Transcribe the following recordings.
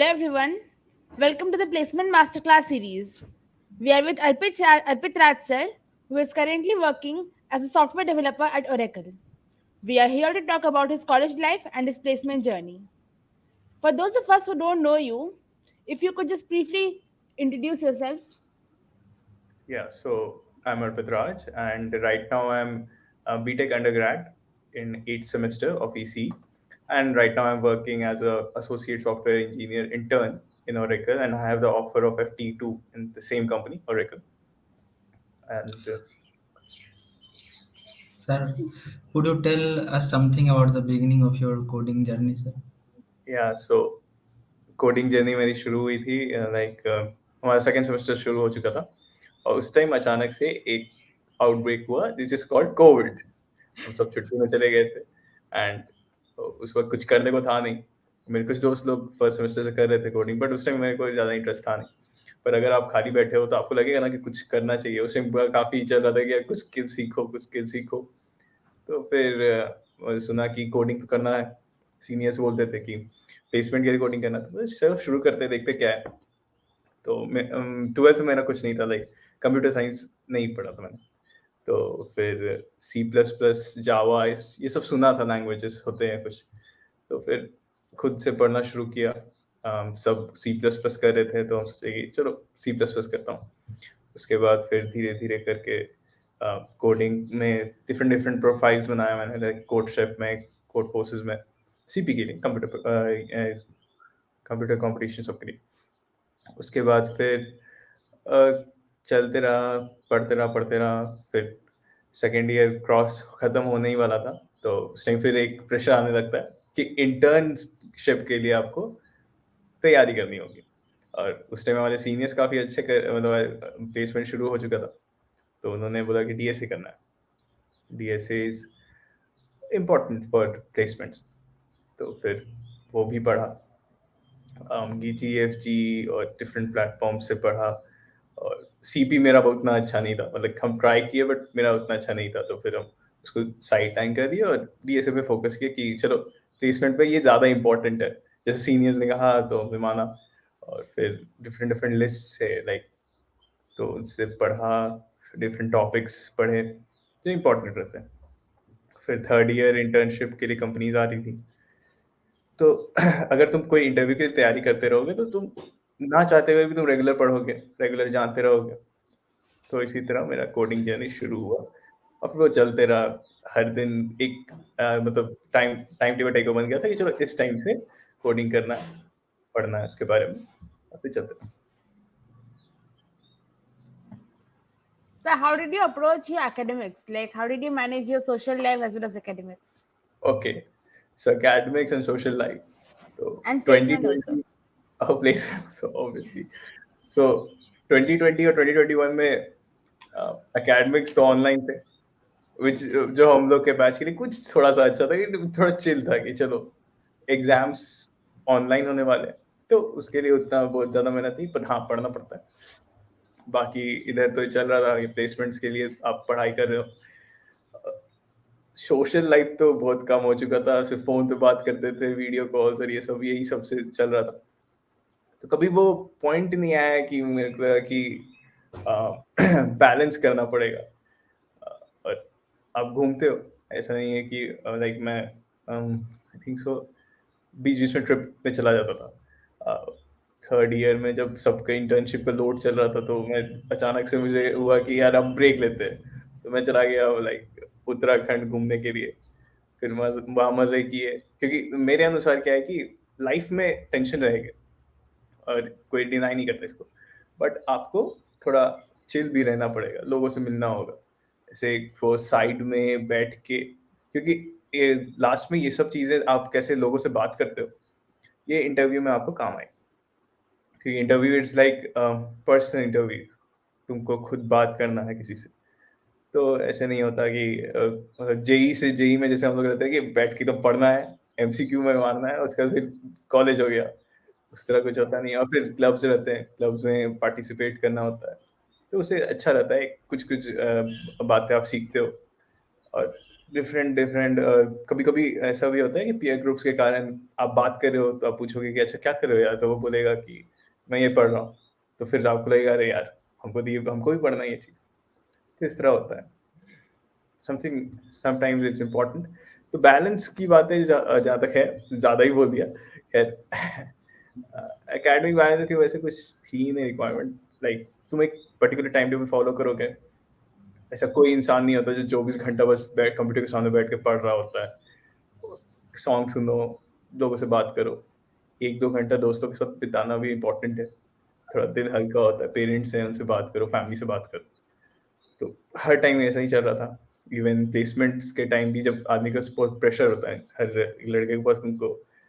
Hello everyone, welcome to the Placement Masterclass series. We are with Arpit Raj sir, who is currently working as a software developer at Oracle. We are here to talk about his college life and his placement journey. For those of us who don't know you, if you could just briefly introduce yourself. Yeah, so I'm Arpit Raj, and right now I'm a BTech undergrad in eighth semester of EC, and right now I'm working as a associate software engineer intern in Oracle, and I have the offer of FT2 in the same company, Oracle. And Sir, would you tell us something about the beginning of your coding journey, sir? yeah, so coding journey मेरी शुरू हुई थी like हमारा second semester शुरू हो चुका था और उस टाइम अचानक से एक आउटब्रेक हुआ दिस इज कॉल्ड कोविड। हम सब छुट्टी में चले गए थे एंड उस वक्त कुछ करने को था नहीं। मेरे कुछ दोस्त लोग फर्स्ट सेमेस्टर से कर रहे थे कोडिंग बट उस टाइम मेरे को ज़्यादा इंटरेस्ट था नहीं। पर अगर आप खाली बैठे हो तो आपको लगेगा ना कि कुछ करना चाहिए। उस टाइम काफ़ी चल रहा था कि यार कुछ स्किल सीखो कुछ स्किल सीखो। तो फिर सुना कि कोडिंग तो करना है। सीनियर्स बोलते थे कि प्लेसमेंट के लिए कोडिंग करना तो चलो शुरू करते देखते क्या है। तो ट्वेल्थ में मेरा कुछ नहीं था लाइक कंप्यूटर साइंस नहीं पढ़ा था मैंने। तो फिर सी प्लस प्लस जावा ये सब सुना था लैंग्वेजेस होते हैं कुछ। तो फिर खुद से पढ़ना शुरू किया। सब सी प्लस प्लस कर रहे थे तो हम सोचे कि चलो सी प्लस प्लस करता हूँ। उसके बाद फिर धीरे धीरे करके कोडिंग में डिफरेंट डिफरेंट प्रोफाइल्स बनाया मैंने लाइक कोड शेफ में कोड फोर्सेस में सीपी के लिए कंप्यूटर कंपटीशन सबके लिए। उसके बाद फिर चलते रहा पढ़ते रहा फिर सेकेंड ईयर क्रॉस खत्म होने ही वाला था। तो उस टाइम फिर एक प्रेशर आने लगता है कि इंटर्नशिप के लिए आपको तैयारी करनी होगी। और उस टाइम हमारे सीनियर्स काफ़ी अच्छे मतलब प्लेसमेंट शुरू हो चुका था। तो उन्होंने बोला कि डीएसए करना है। DSA is important for placements. तो फिर वो भी पढ़ा। GTFG और डिफरेंट प्लेटफॉर्म से पढ़ा। और सीपी मेरा उतना अच्छा नहीं था मतलब हम ट्राई किए बट मेरा उतना अच्छा नहीं था। तो फिर हम उसको साइड टाइम कर दिया और डीएसए पे फोकस किया कि चलो प्लेसमेंट पे ये ज़्यादा इंपॉर्टेंट है। जैसे सीनियर्स ने कहा तो हमने माना। और फिर डिफरेंट डिफरेंट लिस्ट से लाइक तो उससे पढ़ा डिफरेंट टॉपिक्स पढ़े जो इम्पोर्टेंट रहते हैं। फिर थर्ड ईयर इंटर्नशिप के लिए कंपनीज आ रही थी। तो अगर तुम कोई इंटरव्यू की तैयारी करते रहोगे तो तुम ना चाहते हुए भी तुम रेगुलर पढ़ोगे रेगुलर जानते रहोगे। तो इसी तरह मेरा कोडिंग जर्नी शुरू हुआ और फिर वो चलते रहा। हर दिन एक मतलब टाइम टाइम टेबल टाइप का बन गया था कि चलो इस टाइम से कोडिंग करना है पढ़ना है उसके बारे में और फिर चलते रहा। So, how did you approach your academics? Like, how did you manage your social life as well as academics okay so academics and social life. तो and placement also? 2020 place so obviously so 2020 और 2021 में academics तो online थे विच जो हम लोग के batch के लिए कुछ थोड़ा सा अच्छा था कि थोड़ा चिल था कि चलो एग्जाम्स ऑनलाइन होने वाले हैं। तो उसके लिए उतना बहुत ज्यादा मेहनत नहीं पर हाँ पढ़ना पड़ता है। बाकी इधर तो चल रहा था कि प्लेसमेंट्स के लिए आप पढ़ाई कर रहे हो। सोशल लाइफ तो बहुत कम हो चुका था सिर्फ फोन पे बात करते थे वीडियो कॉल्स और ये सब यही सबसे चल रहा था। तो कभी वो पॉइंट नहीं आया कि मेरे को लगा कि बैलेंस करना पड़ेगा। और आप घूमते हो ऐसा नहीं है कि लाइक मैं आई थिंक सो बीच बीच में ट्रिप पे चला जाता था। थर्ड ईयर में जब सबका इंटर्नशिप का लोड चल रहा था तो मैं अचानक से मुझे हुआ कि यार अब ब्रेक लेते हैं। तो मैं चला गया लाइक उत्तराखंड घूमने के लिए। फिर वहाँ मजे किए क्योंकि मेरे अनुसार क्या है कि लाइफ में टेंशन रहेगी और कोई डिनाई नहीं करता इसको। बट आपको थोड़ा चिल भी रहना पड़ेगा लोगों से मिलना होगा ऐसे वो साइड में बैठ के क्योंकि ये लास्ट में ये सब चीजें आप कैसे लोगों से बात करते हो ये इंटरव्यू में आपको काम आए। क्योंकि interview it's like personal interview तुमको खुद बात करना है किसी से। तो ऐसे नहीं होता कि जेई से जेई में जैसे हम लोग रहते हैं कि बैठ के तो पढ़ना है एमसीक्यू में मारना है उसके बाद फिर कॉलेज हो गया। उस तरह कुछ होता नहीं है। और फिर क्लब्स रहते हैं क्लब्स में पार्टिसिपेट करना होता है। तो उससे अच्छा रहता है कुछ कुछ बातें आप सीखते हो। और डिफरेंट कभी कभी ऐसा भी होता है कि पीयर ग्रुप्स के कारण आप बात कर रहे हो तो आप पूछोगे कि अच्छा क्या कर रहे हो यार, तो वो बोलेगा कि मैं ये पढ़ रहा हूँ, तो फिर आपको लगेगा अरे यार हमको भी पढ़ना है ये चीज, तो इस तरह होता है। Something sometimes it's important. तो बैलेंस की बातें जहाँ तक है ज्यादा ही बोल दिया। खैर एकेडमिक बैलेंस की वैसे कुछ थी नहीं रिक्वायरमेंट, लाइक तुम एक पर्टिकुलर टाइम टेबल फॉलो करोगे, ऐसा कोई इंसान नहीं होता जो 24 घंटा बस बैठ कंप्यूटर के सामने बैठ के पढ़ रहा होता है। सॉन्ग सुनो, लोगों से बात करो, 1-2 घंटा दोस्तों के साथ बिताना भी इम्पोर्टेंट है, थोड़ा दिल हल्का होता है, पेरेंट्स हैं उनसे बात करो, फैमिली से बात करो। तो हर टाइम ऐसा ही चल रहा था। इवन प्लेसमेंट्स के टाइम भी जब आदमी का बहुत प्रेशर होता है, हर लड़के के पास तुमको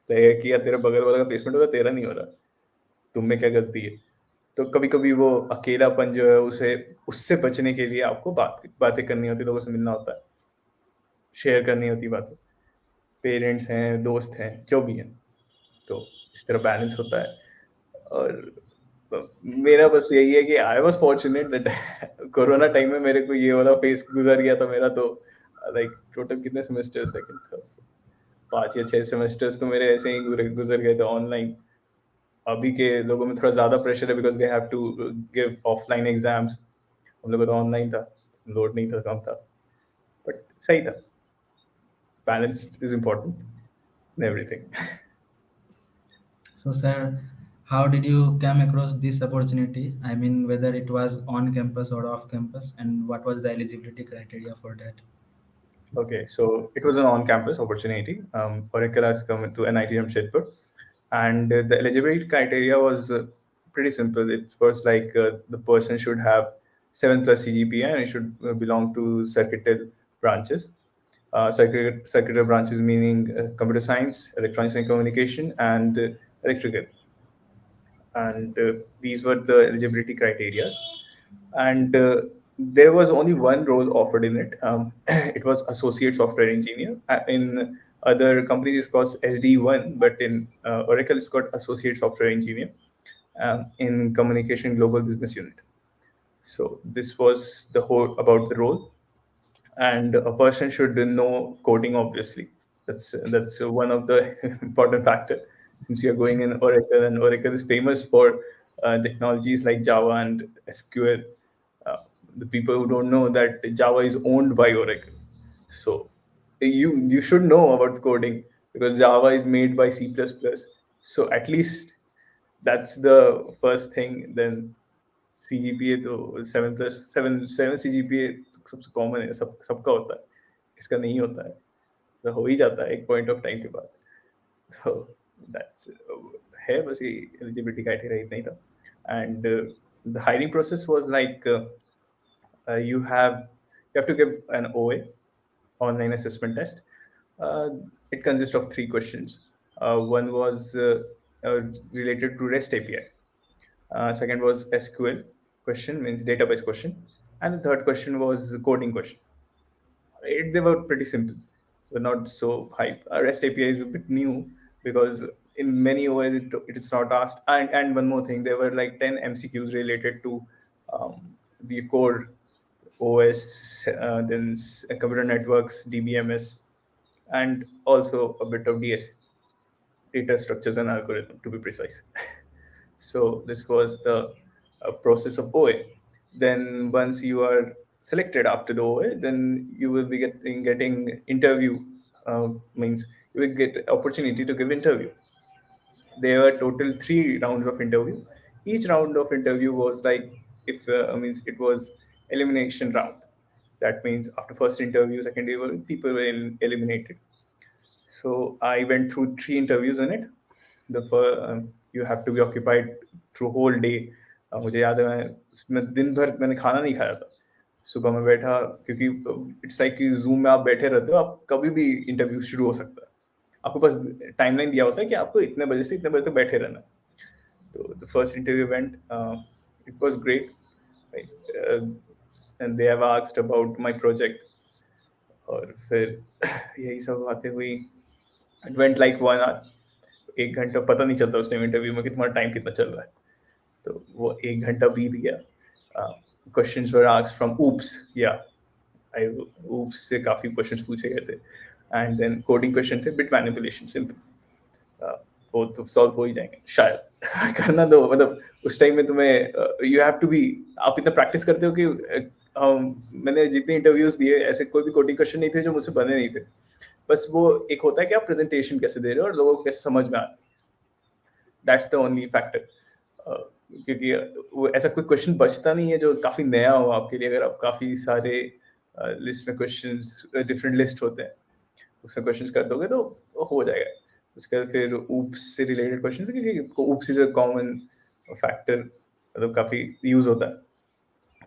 लगेगा कि यार तेरा बगल वाला का प्लेसमेंट होगा, तेरा नहीं हो रहा, तुम में क्या गलती है। तो कभी कभी वो अकेलापन जो है उसे उससे बचने के लिए आपको बातें करनी होती है, लोगों से मिलना होता है, शेयर करनी होती बातें, पेरेंट्स हैं, दोस्त हैं, जो भी हैं। तो इस तरह बैलेंस होता है। और मेरा बस यही है कि I was fortunate that corona time में मेरे को ये वाला फेस गुजर गया था मेरा। तो लाइक टोटल कितने सेमेस्टर, सेकंड थर्ड 5 या 6 सेमेस्टर्स तो मेरे ऐसे ही गुजर गए थे ऑनलाइन। अभी के लोगों में थोड़ा ज्यादा प्रेशर है because they have to give offline exams, हम लोग तो ऑनलाइन था, लोड नहीं था, कम था, बट सही था। Balance is important in everything. So, sir, how did you come across this opportunity? I mean, whether it was on campus or off campus, and what was the eligibility criteria for that? Okay, so it was an on-campus opportunity. Oracle has come to NIT Jamshedpur, and the eligibility criteria was pretty simple. It was like the person should have 7+ CGPA and it should belong to circuital branches. Circuital branches meaning computer science, electronics and communication, and electrical. And these were the eligibility criteria. And there was only one role offered in it. It was associate software engineer. In other companies, it's called SD1, but in Oracle, it's called associate software engineer in communication global business unit. So this was the whole about the role, and a person should know coding. Obviously, that's one of the important factor, since you're going in Oracle, and Oracle is famous for technologies like Java and SQL. uh, the people who don't know that Java is owned by Oracle, so you should know about coding because Java is made by C++. So at least that's the first thing. Then CGPA तो 7+7 CGPA सबसे common है, सबका होता है, किसका नहीं होता है, तो हो ही जाता है एक पॉइंट ऑफ टाइम के बाद। तो दैट्स है बस, ये एलिजिबिलिटी क्राइटेरिया इतना ही था। And the hiring process was like you have to give an OA, online assessment test. It consists of 3 questions. One was related to REST API. Second was SQL question, means database question, and the third question was coding question. They were pretty simple, but not so hype. REST API is a bit new because in many OS it is not asked. And one more thing, there were like 10 MCQs related to the core OS, then computer networks, DBMS, and also a bit of DSA, data structures and algorithm to be precise. So this was the process of OA. Then once you are selected after the OA, then you will be getting interview. Means you will get opportunity to give interview. There were total 3 rounds of interview. Each round of interview was like, if means it was elimination round. That means after first interview, second interview, people were eliminated. So I went through 3 interviews in it. The first, you have to be occupied through whole day. मुझे याद है मैं उसमें दिन भर मैंने खाना नहीं खाया था। सुबह में बैठा, क्योंकि इट्स लाइक कि जूम में आप बैठे रहते हो, आप कभी भी इंटरव्यू शुरू हो सकता है, आपको बस टाइमलाइन दिया होता है कि आपको इतने बजे से इतने बजे तक बैठे रहना। तो the first interview went, it was great, and they have asked about my project, और फिर यही सब बातें हुई। इट वेंट लाइक 1 hour, 1 घंटा पता नहीं चलता उस टाइम इंटरव्यू में कि तुम्हारा टाइम कितना चल रहा है। तो वो 1 घंटा बीत गया। Questions were asked from oops, या आई oops से काफी क्वेश्चंस पूछे गए थे एंड देन कोडिंग क्वेश्चन थे बिट मैनिपुलेशन सिंपल वो तो सॉल्व हो ही जाएंगे शायद करना दो मतलब उस टाइम में तुम्हें यू हैव टू बी आप इतना प्रैक्टिस करते हो कि मैंने जितने इंटरव्यूज दिए ऐसे कोई भी कोडिंग क्वेश्चन नहीं थे जो मुझसे बने नहीं थे बस वो एक होता है कि आप प्रेजेंटेशन कैसे दे रहे हो और लोगों को कैसे समझ में आ दैट्स द ओनली फैक्टर क्योंकि वो ऐसा कोई क्वेश्चन बचता नहीं है जो काफी नया हो आपके लिए अगर आप काफी सारे लिस्ट में क्वेश्चंस डिफरेंट लिस्ट होते हैं उसमें क्वेश्चंस कर दोगे तो हो जाएगा उसके बाद फिर ऊप्स से रिलेटेड क्वेश्चंस क्योंकि oops is a common factor मतलब काफी यूज होता है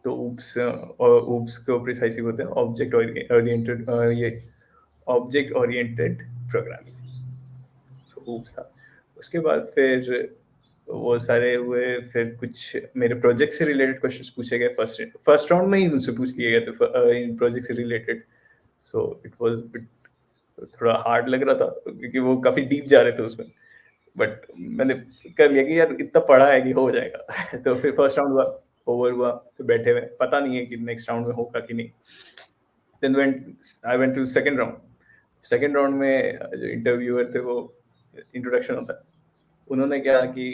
तो ऊप्स और ऊप्स को प्रिसाइसली होते हैं ऑब्जेक्ट ओरिएंटेड ये ऑब्जेक्ट ओरिएंटेड प्रोग्रामिंग तो ऊप्स था उसके बाद फिर वो सारे हुए फिर कुछ मेरे प्रोजेक्ट से रिलेटेड क्वेश्चंस पूछे गए फर्स्ट राउंड में ही मुझसे पूछ लिए गए थे इन प्रोजेक्ट से रिलेटेड सो इट वाज थोड़ा हार्ड लग रहा था क्योंकि वो काफी डीप जा रहे थे उसमें बट मैंने कर लिया कि यार इतना पढ़ा है कि हो जाएगा तो फिर फर्स्ट राउंड हुआ ओवर हुआ तो बैठे हुए पता नहीं है कि नेक्स्ट राउंड में होगा कि नहीं then I went to second round में जो इंटरव्यूअर थे वो इंट्रोडक्शन होता है उन्होंने क्या कि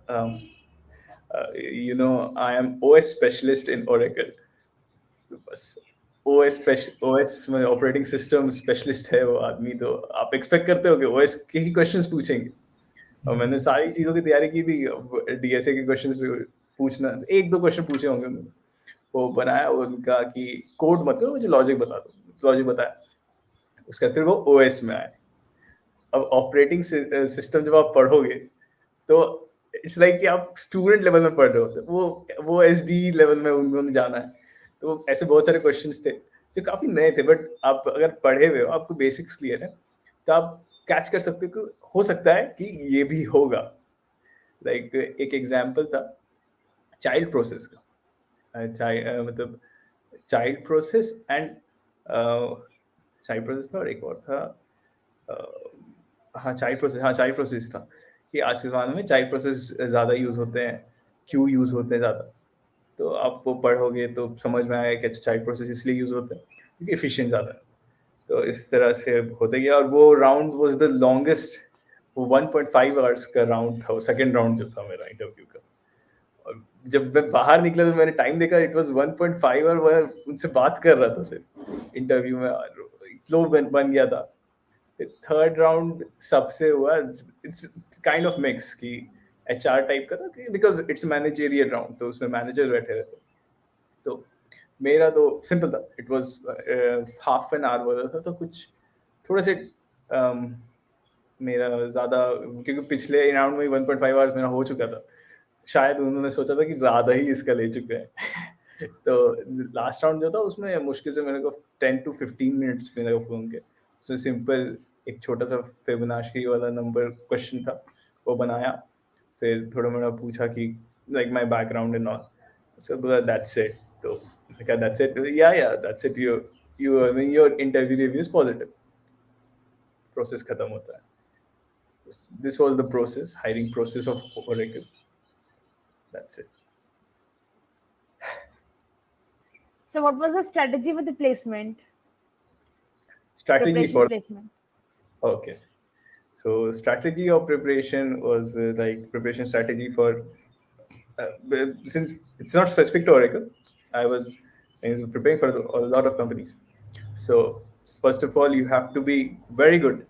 you know I am OS specialist in Oracle बस OS में ऑपरेटिंग सिस्टम स्पेशलिस्ट है वो आदमी तो आप एक्सपेक्ट करते हो कि OS के ही क्वेश्चंस पूछेंगे और मैंने सारी चीजों की तैयारी की थी DSA के क्वेश्चंस पूछना एक दो क्वेश्चन पूछे होंगे वो बनाया उनका कि कोड मत करो मुझे लॉजिक बता दो लॉजिक बताया उसके बाद फिर वो OS में आए अब ऑपरेटिंग सिस्टम जब आप पढ़ोगे तो इट्स लाइक कि आप स्टूडेंट लेवल में पढ़ रहे होते वो SD लेवल में उन्होंने जाना है तो ऐसे बहुत सारे क्वेश्चंस थे जो काफी नए थे बट आप अगर पढ़े हुए हो आपको बेसिक्स क्लियर है तो आप कैच कर सकते हो कि हो सकता है कि ये भी होगा लाइक एक एग्जांपल था चाइल्ड प्रोसेस का मतलब child process and child process था और एक और था चाइल्ड प्रोसेस था कि आज के ज़माने में चाइल्ड प्रोसेस ज़्यादा यूज़ होते हैं क्यों यूज़ होते हैं ज़्यादा तो आप वो पढ़ोगे तो समझ में आएगा कि चाइल्ड प्रोसेस इसलिए यूज़ होते हैं क्योंकि एफिशिएंट ज़्यादा है तो इस तरह से होते गया और वो राउंड वाज द लॉन्गेस्ट वो 1.5 आवर्स का राउंड था वो सेकंड राउंड जो था मेरा इंटरव्यू का और जब मैं बाहर निकला तो मैंने टाइम देखा इट वाज 1.5 आवर मैं उनसे बात कर रहा था सिर्फ इंटरव्यू में फ्लो बन गया था थर्ड राउंड सबसे हुआ इट्स काइंड ऑफ मिक्स कि HR टाइप का था बिकॉज इट्स मैनेजरियल राउंड तो उसमें मैनेजर बैठे रहते तो मेरा तो सिंपल था it was half an hour वाला था तो कुछ थोड़ा से मेरा ज़्यादा क्योंकि पिछले राउंड में 1.5 आवर्स मेरा हो चुका था शायद उन्होंने सोचा था कि ज़्यादा ही इसका ले चुके हैं तो लास्ट राउंड जो था उसमें मुश्किल से मेरे को 10 to 15 मिनट्स मेरे को फोन के उसमें सिंपल एक छोटा सा फिबोनाची वाला नंबर क्वेश्चन था वो बनाया फिर थोड़ा मोड़ा पूछा कि like my background and all so बोला दैट्स इट तो क्या दैट्स इट या that's it your interview review is positive process खत्म होता है this was the process hiring process of Oracle that's it So what was the strategy for the placement? strategy Preparation for placement. okay so strategy of preparation was like preparation strategy for since it's not specific to Oracle I was preparing for a lot of companies so first of all you have to be very good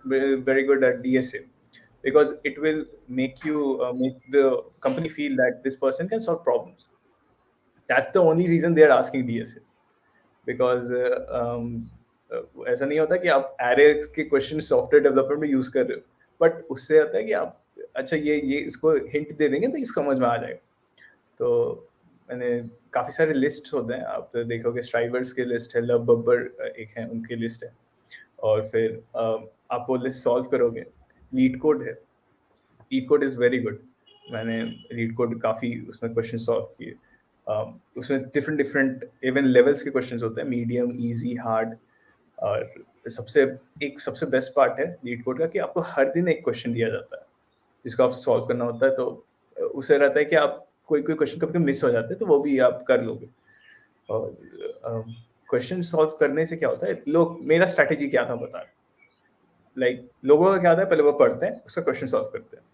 very good at DSA because it will make you make the company feel that this person can solve problems that's the only reason they are asking DSA because ऐसा नहीं होता कि आप array के question software development में use कर रहे हो बट उससे आता है कि आप अच्छा ये इसको हिंट दे देंगे तो इस समझ में आ जाएगा तो मैंने काफी सारे लिस्ट होते हैं आप तो देखोगे स्ट्राइवर्स की लिस्ट है लब बब्बर एक है उनकी लिस्ट है और फिर आप वो लिस्ट सॉल्व करोगे लीड कोड है leet code is very good मैंने लीड कोड काफी उसमें क्वेश्चन सॉल्व किए उसमें डिफरेंट इवन लेवल्स के क्वेश्चंस होते हैं मीडियम इजी हार्ड और सबसे बेस्ट पार्ट है लीड कोड का कि आपको हर दिन एक क्वेश्चन दिया जाता है जिसको आप सॉल्व करना होता है तो उसे रहता है कि आप कोई क्वेश्चन कभी मिस हो जाते हैं तो वो भी आप कर लोगे और क्वेश्चन सॉल्व करने से क्या होता है, लोग, मेरा स्ट्रैटेजी क्या था बता, लाइक लोगों का क्या होता है, पहले वो पढ़ते हैं, उसका क्वेश्चन सॉल्व करते हैं।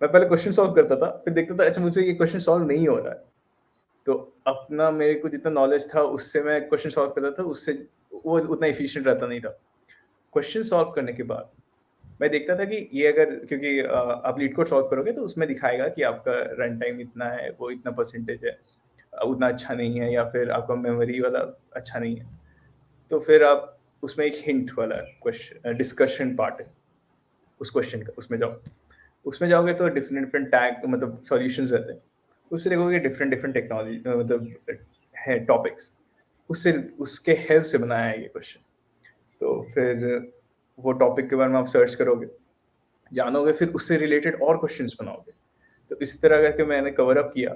मैं पहले क्वेश्चन सॉल्व करता था, फिर देखता था अच्छा मुझसे ये क्वेश्चन सॉल्व नहीं हो रहा है, तो अपना मेरे को जितना नॉलेज था उससे मैं क्वेश्चन सॉल्व करता था, उससे वो उतना एफिशिएंट रहता नहीं था। क्वेश्चन सॉल्व करने के बाद मैं देखता था कि ये अगर, क्योंकि आप लीड कोड सॉल्व करोगे तो उसमें दिखाएगा कि आपका रन टाइम इतना है, वो इतना परसेंटेज है, उतना अच्छा नहीं है, या फिर आपका मेमोरी वाला अच्छा नहीं है, तो फिर आप उसमें एक हिंट वाला क्वेश्चन डिस्कशन पार्ट है उस क्वेश्चन का, उसमें जाओगे तो डिफरेंट डिफरेंट टैग मतलब सॉल्यूशंस रहते हैं, तो उससे देखोगे डिफरेंट डिफरेंट टेक्नोलॉजी मतलब है टॉपिक्स, उससे उसके हेल्प से बनाया है ये क्वेश्चन। तो फिर वो टॉपिक के बारे में आप सर्च करोगे, जानोगे, फिर उससे रिलेटेड और क्वेश्चंस बनाओगे। तो इस तरह करके मैंने कवर अप किया,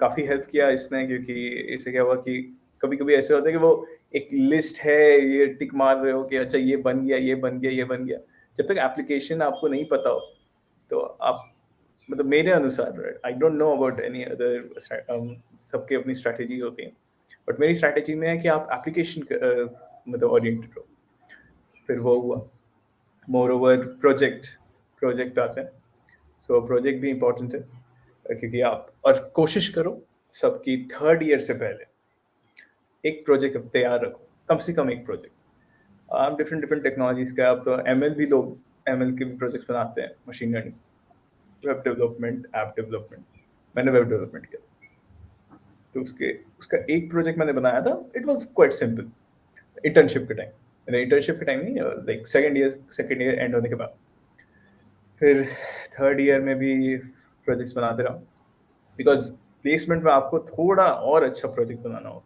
काफी हेल्प किया इसने, क्योंकि इससे क्या हुआ कि कभी कभी ऐसे होता है कि वो एक लिस्ट है, ये टिक मार रहे हो कि अच्छा ये बन गया, ये बन गया, ये बन गया, जब तक एप्लीकेशन आपको नहीं पता हो तो आप मतलब मेरे अनुसार, I don't know about any other, सबके अपनी स्ट्रैटेजीज होती हैं, बट मेरी स्ट्रैटेजी में है कि आप एप्लीकेशन मतलब ओरिएंटेड रहो। फिर वो हुआ, मोर ओवर प्रोजेक्ट आते हैं, सो प्रोजेक्ट भी इम्पोर्टेंट है, क्योंकि आप और कोशिश करो सबकी थर्ड ईयर से पहले एक प्रोजेक्ट तैयार रखो, कम से कम एक प्रोजेक्ट। आप डिफरेंट डिफरेंट टेक्नोलॉजीज का, आप तो एमएल भी लोग एमएल के भी प्रोजेक्ट्स बनाते हैं, machine learning, web development, app development. मैंने वेब डेवलपमेंट किया, तो उसका एक प्रोजेक्ट मैंने बनाया था, it was quite simple, internship के टाइम, इंटर्नशिप के टाइम नहीं, लाइक सेकेंड ईयर एंड होने के बाद। फिर थर्ड ईयर में भी प्रोजेक्ट्स बनाते रहा, बिकॉज प्लेसमेंट में आपको थोड़ा और अच्छा प्रोजेक्ट बनाना होगा,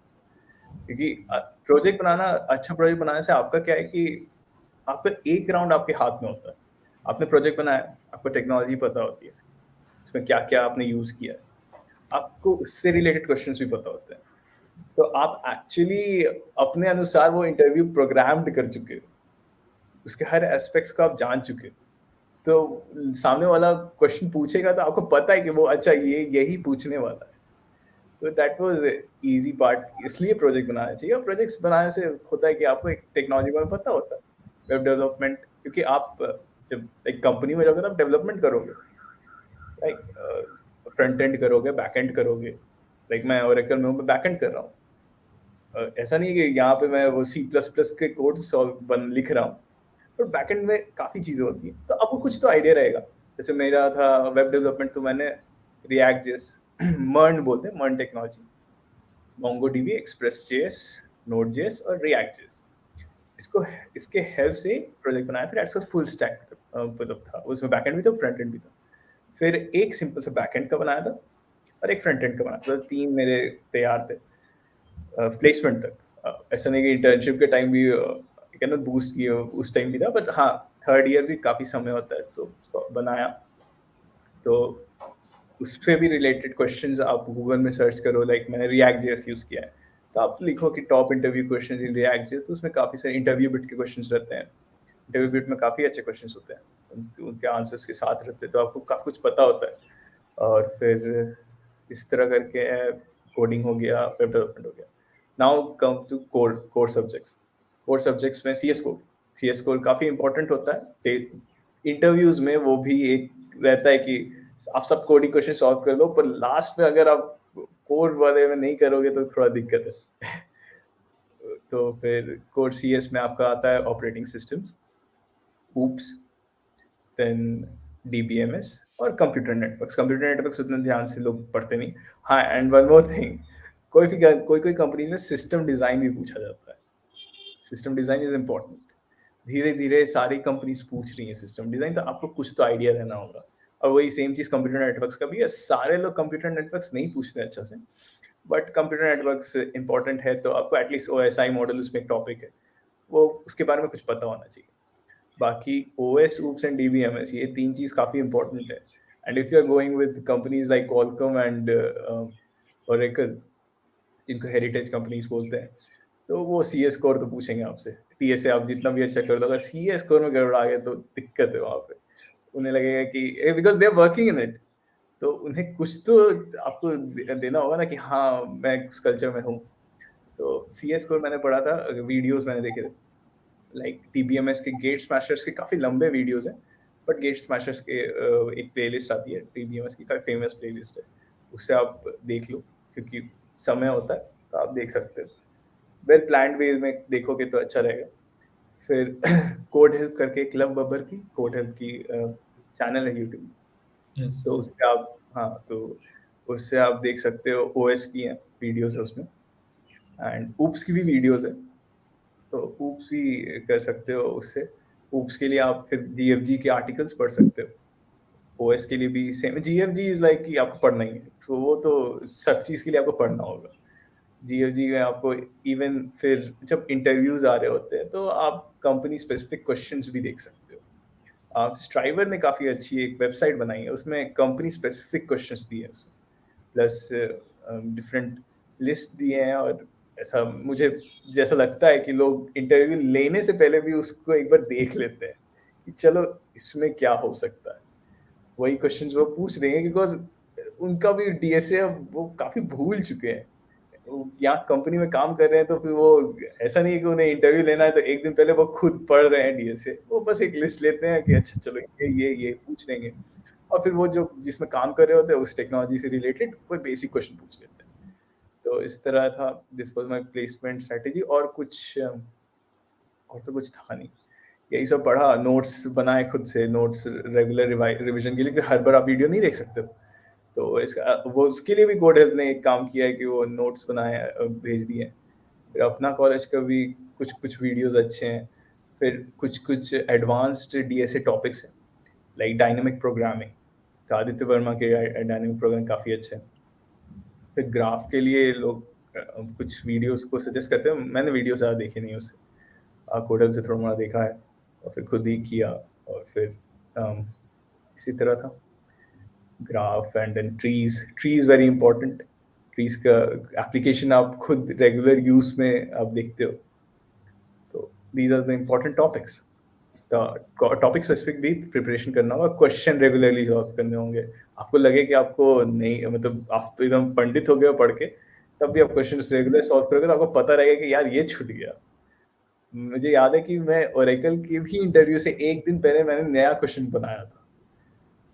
क्योंकि प्रोजेक्ट बनाना, अच्छा प्रोजेक्ट बनाने से आपका क्या है कि आपका एक राउंड आपके हाथ में होता है, आपने प्रोजेक्ट बनाया, आपको टेक्नोलॉजी पता होती है, उसमें क्या क्या आपने यूज किया है, आपको उससे रिलेटेड क्वेश्चंस भी पता होते हैं, तो आप एक्चुअली अपने अनुसार वो इंटरव्यू प्रोग्राम्ड कर चुके हो, उसके हर एस्पेक्ट्स को आप जान चुके हो, तो सामने वाला क्वेश्चन पूछेगा तो आपको पता है कि वो अच्छा ये यही पूछने वाला है। तो दैट वाज इजी पार्ट, इसलिए प्रोजेक्ट बनाना चाहिए। और प्रोजेक्ट्स बनाने से होता है कि आपको एक टेक्नोलॉजी में पता होता है, वेब डेवलपमेंट, क्योंकि आप जब एक कंपनी में जाओगे तो आप डेवलपमेंट करोगे, लाइक फ्रंट एंड करोगे, बैक एंड करोगे, लाइक मैं ओरेकल में हूँ, बैक एंड कर रहा हूँ, ऐसा नहीं है कि यहाँ पे मैं वो C++ के कोड लिख रहा हूँ, पर बैक एंड में काफी चीजें होती हैं, तो आपको कुछ तो आइडिया रहेगा। जैसे मेरा था वेब डेवलपमेंट, तो मैंने रिएक्ट जेएस, मर्न बोलते हैं, मर्न टेक्नोलॉजी, MongoDB, Express.js, Node.js और React.js, इसके हेल्प से प्रोजेक्ट बनाया था। दैट्स अ फुल स्टैक मतलब था, उसमें बैकएंड भी था, फ्रंट एंड भी था। फिर एक सिंपल सा बैकएंड का बनाया था और एक फ्रंट एंड का बनाया था, तो 3 मेरे तैयार थे प्लेसमेंट तक। ऐसा नहीं कि इंटर्नशिप के टाइम भी कैन नॉट बूस्ट किया, उस टाइम भी था, बट हाँ थर्ड ईयर भी काफी समय होता है, तो बनाया। तो उस पर भी रिलेटेड क्वेश्चंस आप गूगल में सर्च करो, लाइक मैंने रिएक्ट जेएस यूज किया है, तो आप लिखो कि top interview questions in React JS, तो उसमें काफी सारे इंटरव्यू बिट के क्वेश्चंस रहते हैं, इंटरव्यू बिट में काफी अच्छे क्वेश्चंस होते हैं, उनके आंसर्स के साथ रहते हैं, तो आपको काफी कुछ पता होता है। और फिर इस तरह करके कोडिंग हो गया, वेब डेवलपमेंट हो गया। Now come to core subjects में सीएस कोड काफी इंपॉर्टेंट होता है, इंटरव्यूज में वो भी एक रहता है कि आप सब कोडिंग क्वेश्चन सॉल्व कर लो, पर लास्ट में अगर आप कोड वाले में नहीं करोगे तो थोड़ा दिक्कत है। तो फिर कोर सीएस में आपका आता है operating systems, OOPs, then DBMS और कंप्यूटर नेटवर्क्स उतने ध्यान से लोग पढ़ते नहीं। हाँ, एंड वन मोर थिंग, कोई कंपनीज में सिस्टम डिजाइन भी पूछा जाता है। System design is important. धीरे धीरे सारी कंपनीज पूछ रही हैं सिस्टम डिजाइन, तो आपको कुछ तो आइडिया रहना होगा। और वही सेम चीज कंप्यूटर नेटवर्क्स का भी है। सारे लोग कंप्यूटर नेटवर्क्स नहीं पूछते अच्छा से, बट कंप्यूटर नेटवर्क्स इंपॉर्टेंट है, तो आपको एटलीस्ट ओएसआई मॉडल उसमें एक टॉपिक है, वो उसके बारे में कुछ पता होना चाहिए। बाकी ओएस, ऊप्स एंड डीबीएमएस, ये 3 चीज काफी इंपॉर्टेंट है। And if you are going with companies like Qualcomm and Oracle, जिनको हेरिटेज कंपनीज बोलते हैं, तो वो सीएस स्कोर तो पूछेंगे आपसे। टीएसए आप जितना भी अच्छा कर दो, अगर सीएस स्कोर में गड़बड़ा गए तो दिक्कत है वहां पे। उन्हें लगेगा कि because they are working in it, तो उन्हें कुछ तो आपको देना होगा ना कि हाँ मैं उस कल्चर में हूँ। तो CS कोर मैंने पढ़ा था, वीडियोस मैंने देखे थे, लाइक TBMS के गेट स्मैशर्स के काफी लंबे वीडियोस हैं, बट गेट स्मैशर्स के एक प्लेलिस्ट आती है TBMS की, काफी फेमस प्लेलिस्ट है, उससे आप देख लो क्योंकि समय होता है तो आप देख सकते हो। वेल प्लान्ड वे में देखोगे तो अच्छा रहेगा। फिर कोड हेल्प करके क्लब बबर की कोड हेल्प की चैनल है यूट्यूब, Yes. तो उससे आप तो उससे आप देख सकते हो। OS की है वीडियोस है उसमें, एंड ऊप्स की भी वीडियोस है, तो ऊप्स भी कर सकते हो उससे। ऊप्स के लिए आप फिर GFG के आर्टिकल्स पढ़ सकते हो। OS के लिए भी सेम, GFG इज लाइक कि आपको पढ़ना ही है, तो वो तो सब चीज के लिए आपको पढ़ना होगा। GFG में आपको इवन फिर जब इंटरव्यूज आ रहे होते हैं तो आप कंपनी स्पेसिफिक क्वेश्चंस भी देख सकते हो। स्ट्राइवर ने काफी अच्छी एक वेबसाइट बनाई है, उसमें कंपनी स्पेसिफिक क्वेश्चंस दिए हैं उसमें, प्लस डिफरेंट लिस्ट दिए हैं। और ऐसा मुझे जैसा लगता है कि लोग इंटरव्यू लेने से पहले भी उसको एक बार देख लेते हैं कि चलो इसमें क्या हो सकता है, वही क्वेश्चंस वो पूछ देंगे, बिकॉज उनका भी DSA वो काफी भूल चुके हैं। यहाँ कंपनी में काम कर रहे हैं तो फिर वो ऐसा नहीं है कि उन्हें इंटरव्यू लेना है तो एक दिन पहले वो खुद पढ़ रहे हैं DSA, वो बस एक लिस्ट लेते हैं कि अच्छा चलो ये पूछ लेंगे, और फिर वो जो जिसमें काम कर रहे होते हैं उस टेक्नोलॉजी से रिलेटेड कोई बेसिक क्वेश्चन पूछ लेते हैं। तो इस तरह था, this was my placement strategy. और तो कुछ था नहीं, यही सब पढ़ा, नोट्स बनाए खुद से, नोट्स रेगुलर रिवीजन के लिए, कि हर बार आप वीडियो नहीं देख सकते। तो इसका वो उसके लिए भी कोड हेल्प ने एक काम किया है कि वो नोट्स बनाए भेज दिए। फिर अपना कॉलेज का भी कुछ कुछ वीडियोस अच्छे हैं। फिर कुछ कुछ एडवांस्ड DSA टॉपिक्स हैं, लाइक डायनेमिक प्रोग्रामिंग, तो आदित्य वर्मा के डायनेमिक प्रोग्रामिंग काफ़ी अच्छे हैं। फिर ग्राफ के लिए लोग कुछ वीडियोस को सजेस्ट करते हैं, मैंने वीडियो ज़्यादा देखी नहीं उससे, कोड हेल्प से थोड़ा मोड़ा देखा है और फिर खुद ही किया। और फिर इसी तरह था graph and then trees very important. Trees का एप्लीकेशन आप खुद रेगुलर यूज में आप देखते हो, तो these are the important topics. तो टॉपिक स्पेसिफिक भी प्रिपरेशन करना होगा, क्वेश्चन रेगुलरली सॉल्व करने होंगे। आपको लगे कि आपको नहीं, मतलब आप तो एकदम पंडित हो गए पढ़ के, तब भी आप क्वेश्चन रेगुलर सॉल्व करोगे तो आपको पता रहेगा कि यार ये छूट गया। मुझे याद है कि मैं ओरेकल की भी इंटरव्यू से एक दिन पहले मैंने नया क्वेश्चन बनाया था,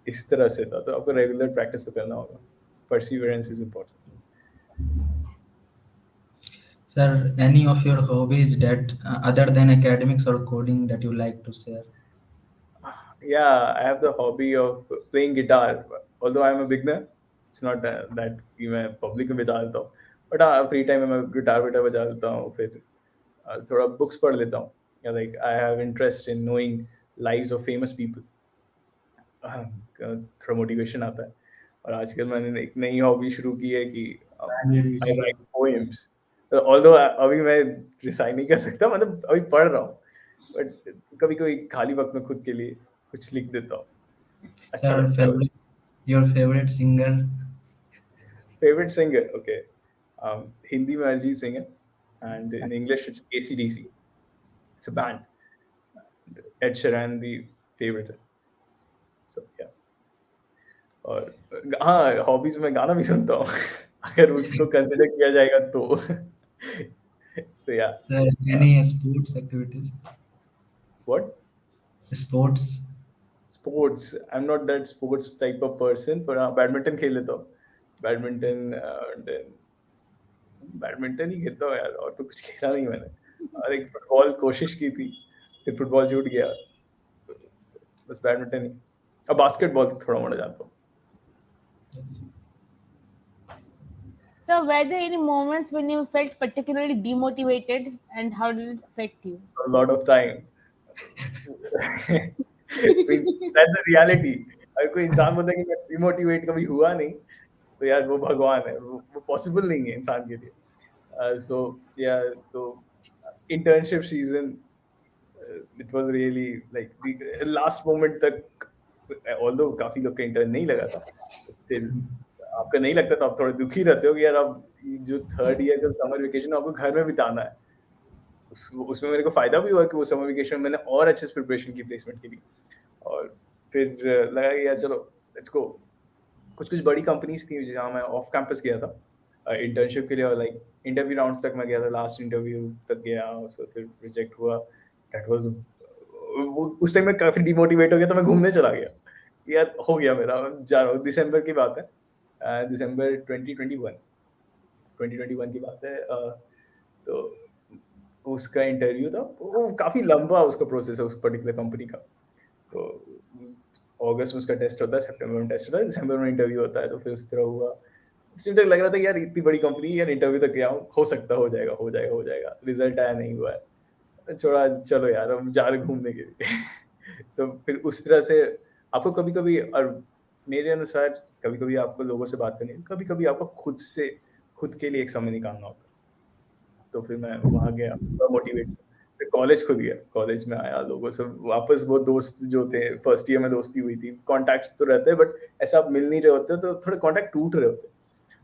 इस तरह से था। तो आपको रेगुलर प्रैक्टिस तो करना होगा, perseverance is important. Sir, any of your hobbies that other than academics or coding that you like to share? Yeah, I have the hobby of playing guitar. Although I'm a beginner, it's not that कि मैं public में बजा लेता हूँ, but हाँ free time में मैं guitar बजा लेता हूँ। फिर थोड़ा बुक्स पढ़ लेता हूँ, या like I have interest in knowing lives of famous people, थोड़ा मोटिवेशन आता है। और आजकल मैंने एक नई हॉबी शुरू की है कि आई राइट पोएम्स। ऑल्दो अभी मैं रिसाइट नहीं कर सकता, मतलब अभी पढ़ रहा हूँ, बट कभी कभी खाली वक्त में खुद के लिए कुछ लिख देता हूँ, अच्छा Sir, लगता है। your favorite singer? Favourite singer, okay, Hindi में अरिजीत सिंह है, and in English it's AC/DC, it's a band. Ed Sheeran भी फेवरेट है, सो या। और हाँ, हॉबीज में गाना भी सुनता हूँ अगर उसको कंसिडर किया जाएगा तो तो या। Sir, any sports activities? What? Sports? Sports, I am not that sports type of person, पर हाँ बैडमिंटन खेल लेता हूँ। बैडमिंटन बैडमिंटन ही खेलता हूँ यार, और तो कुछ खेला नहीं मैंने। और एक फुटबॉल कोशिश की थी, फिर फुटबॉल छूट गया, बस बैडमिंटन ही। अब बास्केटबॉल थोड़ा मोड़ा जानता हूँ। Yes. So, were there any moments when you felt particularly demotivated, and how did it affect you? A lot of time means that's the reality। अगर कोई इंसान बोलता है कि मैं डिमोटिवेट कभी हुआ नहीं, तो यार वो भगवान है, वो पॉसिबल नहीं है इंसान के लिए। सो या तो internship season, it was really like last moment तक, ऑल्दो काफी लोग का इंटर्न नहीं लगा था, स्टिल आपका नहीं लगता तो आप थोड़े दुखी रहते हो कि यार अब जो थर्ड ईयर का समर वेकेशन आपको घर में बिताना है। उसमें मेरे को फायदा भी हुआ कि वो समर वेकेशन मैंने और अच्छे से प्रिपरेशन की प्लेसमेंट के लिए, और फिर लगा कि यार चलो लेट्स गो, कुछ कुछ बड़ी कंपनीज थी जहाँ मैं ऑफ कैंपस गया था इंटर्नशिप के लिए, और लाइक इंटरव्यू राउंड्स तक मैं गया था, लास्ट इंटरव्यू तक गया, उसको फिर रिजेक्ट हुआ। दैट वाज उस टाइम मैं काफी डिमोटिवेट हो गया, तो मैं घूमने चला गया। यार हो गया मेरा, जा रहा हूँ, दिसंबर की बात है, दिसंबर 2021 की बात है। तो उसका इंटरव्यू था, वो काफी लंबा उसका प्रोसेस है उस पर्टिकुलर कंपनी का। तो अगस्त में उसका टेस्ट होता है, सितंबर में टेस्ट होता है, दिसंबर में इंटरव्यू होता है। तो फिर उस तरह हुआ, इसलिए लग रहा था यार इतनी बड़ी कंपनी, यार इंटरव्यू तक गया हूँ, हो सकता हो जाएगा। रिजल्ट आया, नहीं हुआ है, छोड़ा, चलो यार हम जा रहे घूमने के लिए। तो फिर उस तरह से आपको कभी कभी, और मेरे अनुसार कभी कभी आपको लोगों से बात करनी, कभी कभी आपको खुद के लिए एक समय निकालना होता है। तो फिर मैं वहाँ गया, मोटिवेट, फिर कॉलेज खुद गया, कॉलेज में आया, लोगों से वापस, वो दोस्त जो थे फर्स्ट ईयर में दोस्ती हुई थी, कॉन्टैक्ट तो रहते हैं बट ऐसा आप मिल नहीं रहे होते, तो थोड़े कॉन्टैक्ट टूट रहे होते।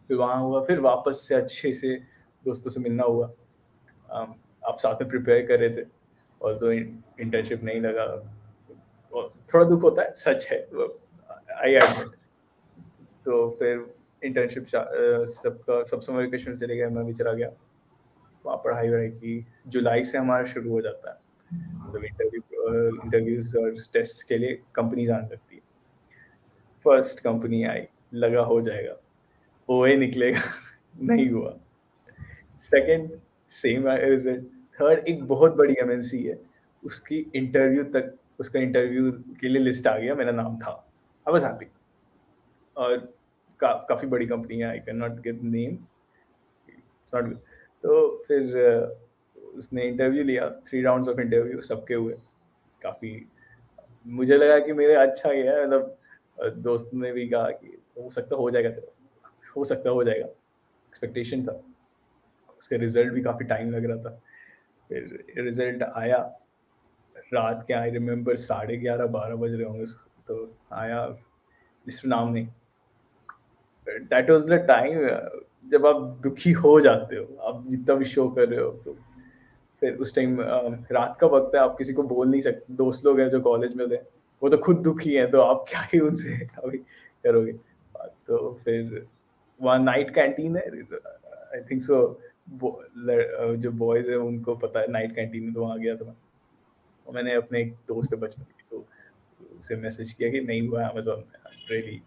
फिर वहाँ हुआ, फिर वापस से अच्छे से दोस्तों से मिलना हुआ। आप साथ में प्रिपेयर कर रहे थे, और तो इंटर्नशिप नहीं लगा, और थोड़ा दुख होता है, सच है, आई एडमिट। तो फिर इंटर्नशिप सब समर वेकेशन से लेकर मैं भी चला गया, वहाँ पढ़ाई की। जुलाई से हमारा शुरू हो जाता है, मतलब इंटरव्यूज और टेस्ट के लिए कंपनीज आने लगती है। फर्स्ट कंपनी आई, लगा हो जाएगा, ओए निकलेगा, नहीं हुआ। Second, same result. थर्ड, एक बहुत बड़ी एमएनसी है, उसका इंटरव्यू के लिए लिस्ट आ गया, मेरा नाम था, आई वाज हैप्पी। और काफी बड़ी कंपनी है, I can not gate name, it's not. तो फिर उसने इंटरव्यू लिया, 3 राउंड्स ऑफ इंटरव्यू सबके हुए, काफी मुझे लगा कि मेरे अच्छा गया है, मतलब दोस्त ने भी कहा कि हो सकता हो जाएगा तेरा, हो सकता हो जाएगा, एक्सपेक्टेशन था। उसका रिजल्ट भी काफी टाइम लग रहा था। फिर रिजल्ट आया, रात के, आई रिमेम्बर 11:30-12 बज रहे होंगे, तो आया, लिस्ट में नाम नहीं। दैट वाज द टाइम जब आप दुखी हो जाते हो, आप जितना भी शो कर रहे हो। तो फिर उस टाइम रात का वक्त है, आप किसी को बोल नहीं सकते, दोस्त लोग हैं जो कॉलेज में थे, वो तो खुद दुखी हैं, तो आप क्या ही उनसे अभी करोगे। तो फिर वहाँ नाइट कैंटीन है, आई थिंक सो, जो बॉयज है उनको पता है नाइट कैंटीन में, तो वहाँ गया था मैं। और मैंने अपने एक दोस्त है बचपन की, तो उसे मैसेज किया कि नहीं हुआ अमेजोन में, रियली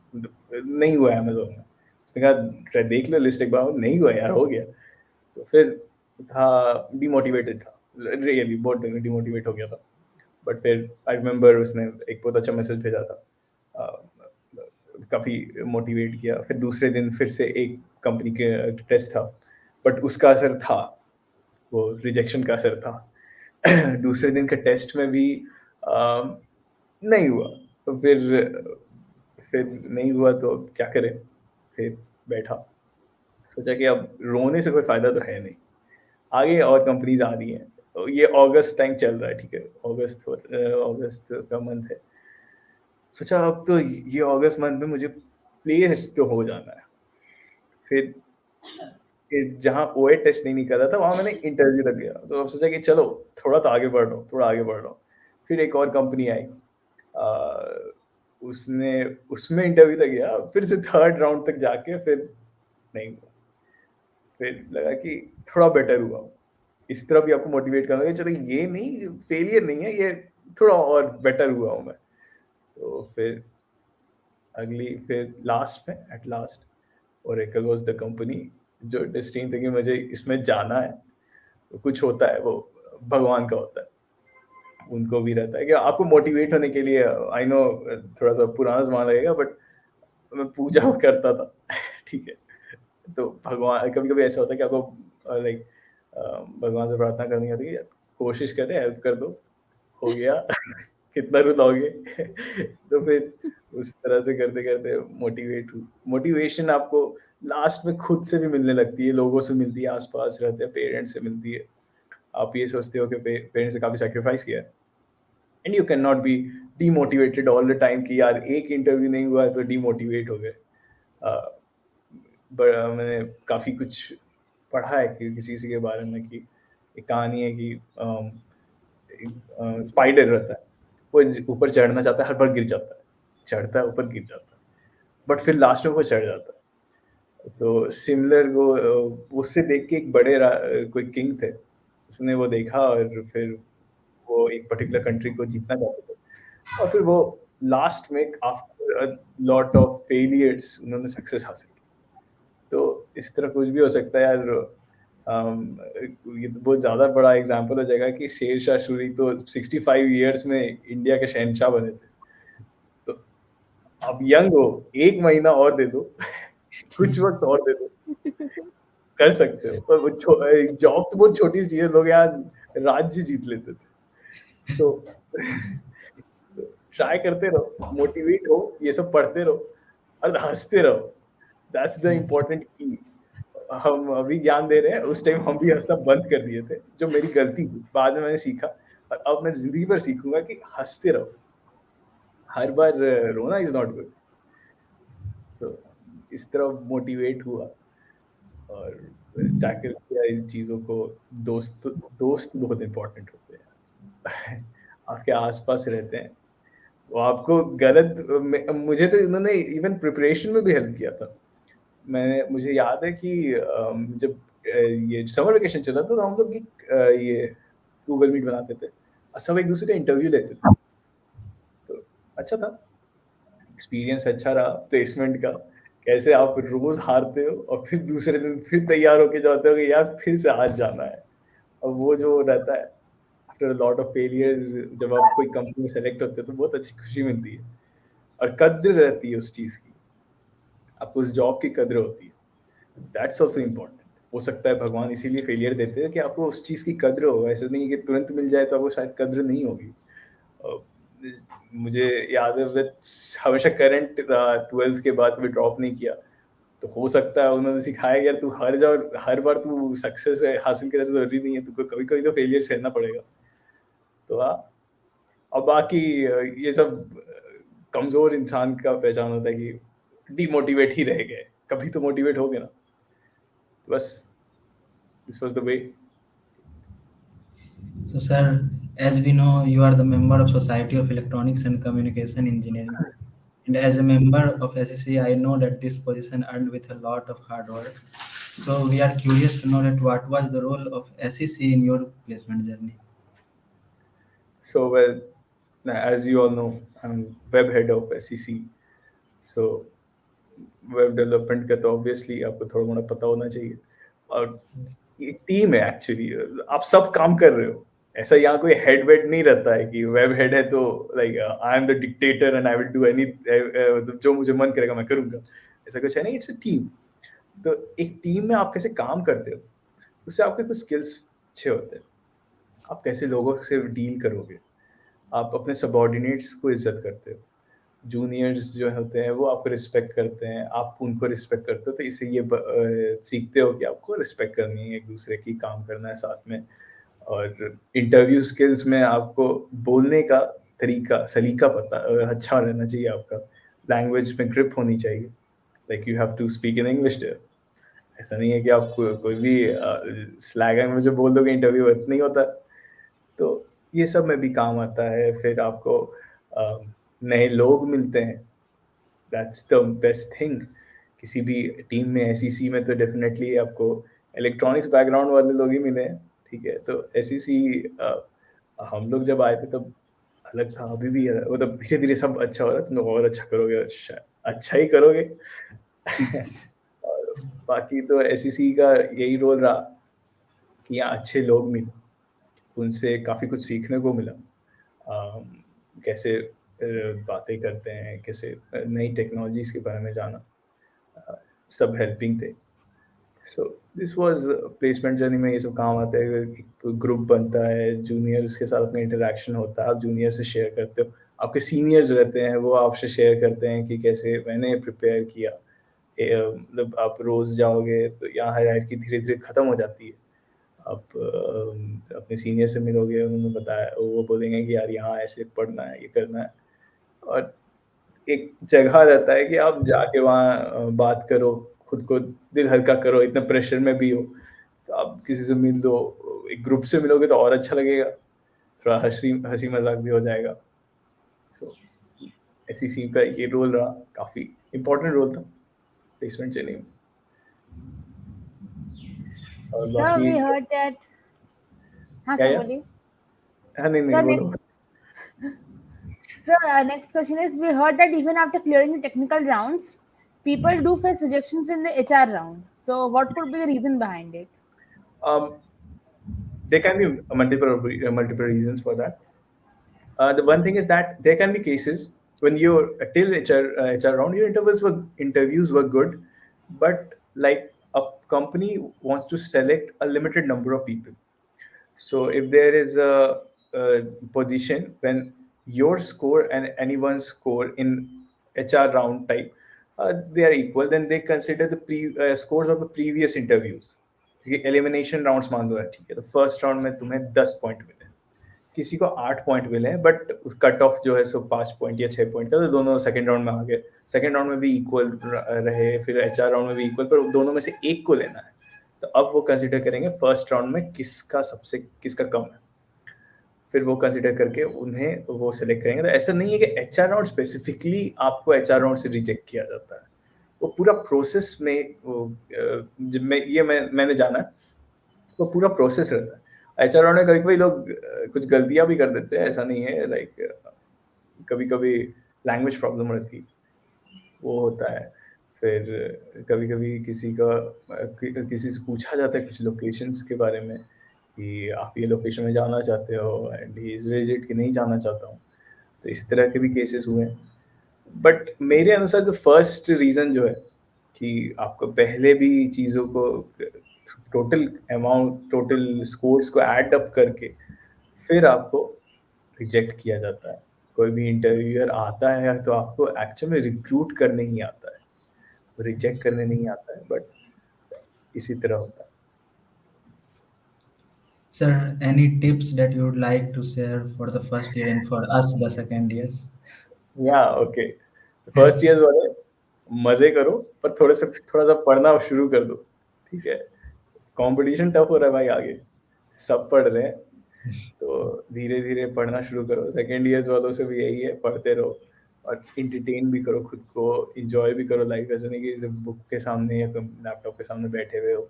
नहीं हुआ अमेजोन में। उसने कहा देख लो लिस्ट एक बार, नहीं हुआ यार, हो गया। तो फिर था, डिमोटिवेटेड था, रियली बहुत डिमोटिवेट हो गया था। बट फिर आई रिमेम्बर उसने एक बहुत अच्छा मैसेज भेजा था, काफी मोटिवेट किया। फिर दूसरे दिन फिर से एक कंपनी के टेस्ट था, बट उसका असर था, वो रिजेक्शन का असर था। दूसरे दिन के टेस्ट में भी नहीं हुआ। तो फिर नहीं हुआ तो अब क्या करें, फिर बैठा, सोचा कि अब रोने से कोई फायदा तो है नहीं, आगे और कंपनीज आ रही हैं। तो ये अगस्त टाइम चल रहा है, ठीक है, अगस्त का मंथ है। सोचा अब तो ये अगस्त मंथ में मुझे प्लेस तो हो जाना है। फिर जहाँ ओए टेस्ट नहीं निकला था, वहां मैंने इंटरव्यू लग गया। तो अब सोचा कि चलो थोड़ा तो आगे बढ़ रहा हूँ। फिर एक और कंपनी आई, उसमें इंटरव्यू तक गया, फिर से 3rd राउंड तक जाके फिर नहीं हुआ। फिर लगा कि थोड़ा बेटर हुआ, इस तरह भी आपको मोटिवेट करना है, चलो ये नहीं, फेलियर नहीं है ये, थोड़ा और बेटर हुआ हूँ मैं। तो फिर लास्ट में, at last, Oracle was the company जो डेस्टिनी थी कि मुझे इसमें जाना है। तो कुछ होता है, वो भगवान का होता है, उनको भी रहता है कि आपको मोटिवेट होने के लिए। आई नो थोड़ा सा पुराना जमाना लगेगा, बट मैं पूजा करता था। ठीक है, तो भगवान, कभी कभी ऐसा होता है कि आपको लाइक भगवान से प्रार्थना करनी होती है, कोशिश करें, हेल्प कर दो, हो गया। कितना रुलाओगे। तो फिर उस तरह से करते करते मोटिवेशन आपको लास्ट में खुद से भी मिलने लगती है, लोगों से मिलती है, आसपास रहते हैं, पेरेंट्स से मिलती है। आप ये सोचते हो कि पेरेंट्स ने काफी सैक्रिफाइस किया है, and you can not be demotivated all the time कि यार एक इंटरव्यू नहीं हुआ है तो डीमोटिवेट हो गए। मैंने काफी कुछ पढ़ा है कि किसी के बारे में, कि एक कहानी है कि स्पाइडर रहता है, वो ऊपर चढ़ना चाहता है, हर बार गिर जाता है, चढ़ता है ऊपर गिर जाता है। बट फिर लास्ट में वो चढ़ जाता है। तो सिमिलर वो उससे देख के एक बड़े कोई किंग थे, उसने वो देखा और फिर वो एक पर्टिकुलर कंट्री को जीतना चाहते थे, और फिर वो लास्ट में आफ्टर लॉट ऑफ फेलियर्स उन्होंने सक्सेस हासिल की। तो इस तरह कुछ भी हो सकता है यार। ये तो बहुत ज्यादा बड़ा एग्जांपल हो जाएगा कि शेर शाह सूरी तो 65 इयर्स में इंडिया के शहंशाह बने थे। तो अब यंग हो, 1 महीना और दे दो कुछ वक्त और दे दो, कर सकते हो। पर वो जॉब तो बहुत छोटी सी चीज है, लोग यहाँ राज्य जीत लेते थे। तो ट्राई करते रहो, मोटिवेट हो, ये सब पढ़ते रहो और हंसते रहो। दैट्स द इम्पोर्टेंट की। हम अभी ज्ञान दे रहे हैं, उस टाइम हम भी हंसना बंद कर दिए थे, जो मेरी गलती थी। बाद में मैंने सीखा, और अब मैं जिंदगी भर सीखूंगा कि हंसते रहो, हर बार रोना इज नॉट गुड। तो इस तरह मोटिवेट हुआ और टैकल किया इस चीजों को। दोस्त दोस्त बहुत इम्पोर्टेंट होते हैं आपके आसपास रहते हैं, वो आपको गलत मुझे तो इन्होंने इवन प्रिपरेशन में भी हेल्प किया था। मुझे याद है कि जब ये समर वेकेशन चला था, तो हम लोग ये गूगल मीट बनाते थे और सब एक दूसरे का इंटरव्यू लेते थे। तो अच्छा था, एक्सपीरियंस अच्छा रहा प्लेसमेंट का। कैसे आप रोज हारते हो और फिर दूसरे दिन फिर तैयार होके जाते हो कि यार फिर से आज जाना है। और वो जो रहता है आफ्टर लॉट ऑफ फेलियर्स, जब आप कोई कंपनी में सेलेक्ट होते हो तो बहुत अच्छी खुशी मिलती है और कद्र रहती है उस चीज की, आपको उस जॉब की कद्र होती है। That's also important. हो सकता है भगवान इसीलिए फेलियर देते हैं कि आपको उस चीज की कद्र हो, ऐसा नहीं कि तुरंत मिल जाए तो आपको शायद कद्र नहीं होगी। मुझे याद है हमेशा करंट रहा, 12th के बाद भी ड्रॉप नहीं किया। तो हो सकता है उन्होंने सिखाया यार तू हर बार तू सक्सेस हासिल करे जरूरी नहीं है, तुमको कभी कभी तो फेलियर सहना पड़ेगा। तो हाँ, अब बाकी ये सब कमजोर इंसान का पहचान होता है कि डिमोटिवेट ही रह गए, कभी तो मोटिवेट हो गए ना। तो बस this was the way. So, sir, as we know, you are the member of Society of Electronics and Communication Engineering. And as a member of SEC, I know that this position earned with a lot of hard work. So, we are curious to know that what was the role of SEC in your placement journey? So, well, as you all know, I'm web head of SEC. So, web development का तो obviously आपको थोड़ा मोड़ा पता होना चाहिए। और एक टीम है एक्चुअली, आप सब काम कर रहे हो। ऐसा यहाँ कोई हेड वेड नहीं रहता है कि वेब हेड है तो like I am the dictator and I will do any, जो मुझे मन करेगा मैं करूंगा। ऐसा कुछ है नहीं, इट्स अ टीम। तो एक टीम में आप कैसे काम करते हो, उससे आपके कुछ स्किल्स अच्छे होते हैं। आप कैसे लोगों से डील करोगे, आप अपने सबॉर्डिनेट्स को इज्जत करते हो, जूनियर्स जो होते हैं वो आपको रिस्पेक्ट करते हैं, आप उनको रिस्पेक्ट करते हो। तो इससे ये सीखते हो कि आपको रिस्पेक्ट करनी है, एक दूसरे की काम करना है साथ में। और इंटरव्यू स्किल्स में आपको बोलने का तरीका सलीका पता अच्छा रहना चाहिए, आपका लैंग्वेज में ग्रिप होनी चाहिए। Like you have to speak in English there. ऐसा नहीं है कि आप कोई भी स्लैंग लैंग्वेज में बोल दोगे, इंटरव्यू नहीं होता। तो ये सब में भी काम आता है। फिर आपको नए लोग मिलते हैं, दैट्स द बेस्ट थिंग। किसी भी टीम में एसईसी में तो डेफिनेटली आपको इलेक्ट्रॉनिक्स बैकग्राउंड वाले लोग ही मिले हैं, ठीक है। तो एसईसी हम लोग जब आए थे तब अलग था, अभी भी है। मतलब धीरे धीरे सब अच्छा हो रहा है, तुम लोग और अच्छा करोगे, अच्छा ही करोगे और बाकी तो एसईसी का यही रोल रहा कि यहाँ अच्छे लोग मिले, उनसे काफ़ी कुछ सीखने को मिला। कैसे बातें करते हैं, कैसे नई टेक्नोलॉजीज के बारे में जाना, सब हेल्पिंग थे। So this was placement journey में ये सब काम आता है। एक ग्रुप बनता है, जूनियर्स के साथ में इंटरेक्शन होता है, आप जूनियर से शेयर करते हो, आपके सीनियर्स रहते हैं वो आपसे शेयर करते हैं कि कैसे मैंने प्रिपेयर किया। मतलब आप रोज जाओगे तो यहाँ हायरार्की धीरे धीरे खत्म हो जाती है। आप अपने सीनियर से मिलोगे, उन्होंने बताया, वो बोलेंगे कि यार यहाँ ऐसे पढ़ना है, ये करना है। और एक जगह रहता है कि आप जाके वहाँ बात करो, खुद को दिल हल्का करो, इतना प्रेशर में भी हो तो आप किसी से मिल दो, एक ग्रुप से मिलोगे तो और अच्छा लगेगा, थोड़ा हंसी मजाक भी हो जाएगा। सो एसईसी का ये रोल रहा काफ़ी इम्पोर्टेंट रोल था प्लेसमेंट चेनिंग में। और So बाकी we heard that. हाँ क्या सर यार, बोलिए. हाँ नहीं So बोलो। next question is, we heard that even after clearing the technical rounds, people do face rejections in the HR round. So what could be the reason behind it? There can be multiple reasons for that. The one thing is that there can be cases when you till HR round, your interviews were good, but like a company wants to select a limited number of people. So if there is a position when your score and anyone's score in HR round type, they are equal, then they consider the scores of the previous interviews. Elimination rounds मान लो है, ठीक है, तो first round में तुम्हें 10 point मिले, किसी को 8 पॉइंट मिले हैं, बट कट ऑफ जो है सो 5 पॉइंट या 6 पॉइंट का, तो दोनों सेकंड राउंड में आ गए, सेकंड राउंड में भी इक्वल रहे, फिर एचआर राउंड में भी इक्वल, पर दोनों में से एक को लेना है, तो अब वो कंसिडर करेंगे फर्स्ट राउंड में किसका कम है, फिर वो कंसिडर करके उन्हें वो सिलेक्ट करेंगे। तो ऐसा नहीं है कि एचआर राउंड स्पेसिफिकली आपको एचआर राउंड से रिजेक्ट किया जाता है, वो पूरा प्रोसेस में जब मैंने जाना है, वो पूरा प्रोसेस रहता है। एचआर राउंड में कभी कभी लोग कुछ गलतियां भी कर देते हैं, ऐसा नहीं है, लाइक कभी कभी लैंग्वेज प्रॉब्लम रहती, वो होता है, फिर कभी कभी किसी से पूछा जाता है कुछ लोकेशंस के बारे में कि आप ये लोकेशन में जाना चाहते हो, एंड ही इज रिजिड कि नहीं जाना चाहता हूँ, तो इस तरह के भी केसेस हुए हैं। बट मेरे अनुसार जो फर्स्ट रीजन जो है कि आपको पहले भी चीज़ों को टोटल स्कोर्स को ऐड अप करके फिर आपको रिजेक्ट किया जाता है। कोई भी इंटरव्यूअर आता है तो आपको एक्चुअल में रिक्रूट करने ही आता है, रिजेक्ट करने नहीं आता है, बट इसी तरह होता है। Sir, any tips that you would like to share for the first year and for us, the second years? Okay, first year वाले मजे करो, पर थोड़ा सा पढ़ना शुरू कर दो, ठीक है, कंपटीशन टफ हो रहा है भाई, आगे सब पढ़ रहे हैं, तो धीरे धीरे पढ़ना शुरू करो। सेकेंड ईयर्स वालों से भी यही है, पढ़ते रहो और इंटरटेन भी करो खुद को, इंजॉय भी करो लाइफ, ऐसा नहीं कि सिर्फ बुक के सामने या लैपटॉप के सामने बैठे हुए हो,